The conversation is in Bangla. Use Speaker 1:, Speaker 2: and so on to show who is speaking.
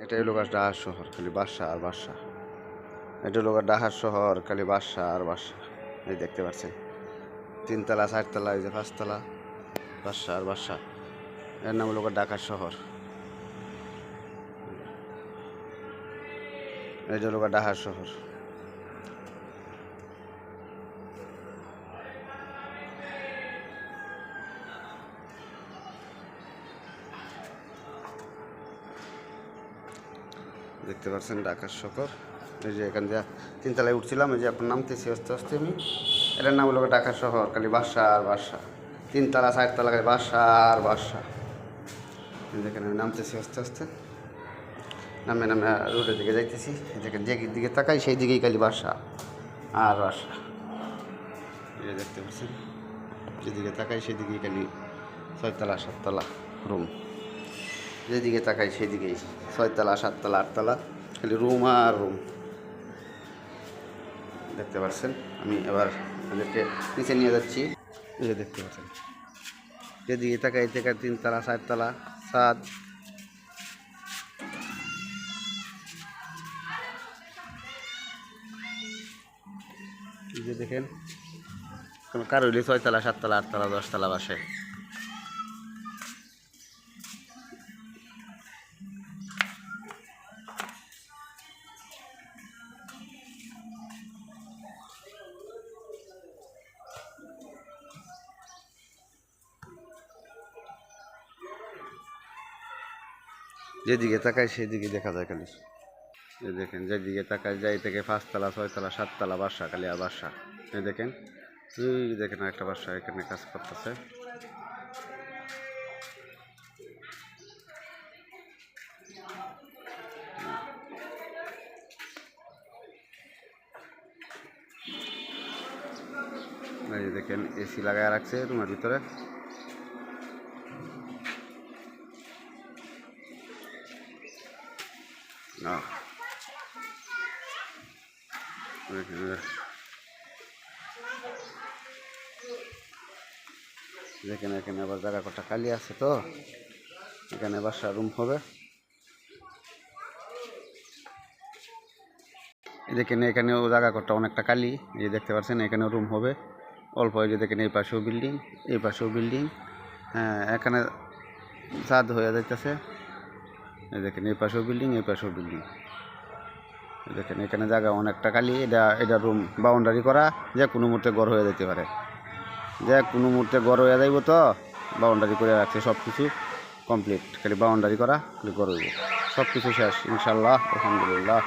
Speaker 1: এটা হলো ঢাকা শহর, খালি বাসা আর বাসা। এটা হলো ঢাকা শহর, খালি বাসা আর বাসা। এই দেখতে পাচ্ছেন 3 তলা 4 তলা, এই যে 5 তলা, বাসা আর বাসা। এর নাম হলো ঢাকা শহর। এই যে হলো ঢাকা শহর। দেখতে পাচ্ছেন ঢাকার শহর। এই যে এখান দিয়ে 3 তলায় উঠছিলাম, এই যে এখন নামতেছি আস্তে আস্তে আমি। এটার নাম হলো ঢাকা শহর, খালি বাসা আর বাসা। 3 তলা 4 তলা, খালি বাসা আর বাসা। দেখেন আমি নামতেছি আস্তে আস্তে, নামে নামে রোডের দিকে যাইতেছি। দেখেন যে দিকে তাকাই সেই দিকেই খালি বাসা আর বাসা। এই দেখতে পাচ্ছেন যেদিকে তাকাই সেদিকেই খালি 6 তলা 7 তলা রুম। যেদিকে তাকাই সেদিকেই 6 তলা 7 তলা 8 তলা, খালি রুম আর রুম। দেখতে পাচ্ছেন আমি এবার ওদেরকে নিচে নিয়ে যাচ্ছি। এই যে দেখতে পাচ্ছেন যেদিকে তাকাই থেকে 3 তলা 4 তলা ছাদ। এই যে দেখেন কার হইলে 6 তলা 7 তলা 8 তলা 10 তলা বাসে। যেদিকে তাকাই সেদিকে দেখা যায় খালি। এই দেখেন যেদিকে তাকাই যাই থেকে 5 তলা 6 তলা 7 তলা বাসা, খালি আর বাসা। এই দেখেন এই দেখেন একটা বাসা এখানে কাজ করতেছে। এই দেখেন এসি লাগায় রাখছে রুমের ভিতরে। দেখেন এখানে আবার জায়গা কটা খালি আছে, তো এখানে বাসা রুম হবে। দেখেন এখানেও জায়গা কটা অনেকটা খালি, এই দেখতে পাচ্ছেন এখানেও রুম হবে অল্প। এই যে দেখেন এই পাশেও বিল্ডিং, এই পাশেও বিল্ডিং। হ্যাঁ এখানে ছাদ হয়ে যাইতেছে। এই দেখেন এই পাশেও বিল্ডিং, এই পাশেও বিল্ডিং। দেখেন এখানে জায়গা অনেকটা খালি। এটা রুম বাউন্ডারি করা, যে কোনো মুহূর্তে ঘর হয়ে যেতে পারে, যে কোনো মুহূর্তে ঘর হয়ে যাইব। তো বাউন্ডারি করে রাখছে, সব কিছু কমপ্লিট, খালি বাউন্ডারি করা, খালি ঘর হইব। সব কিছু শেষ ইনশাল্লাহ, আলহামদুলিল্লাহ।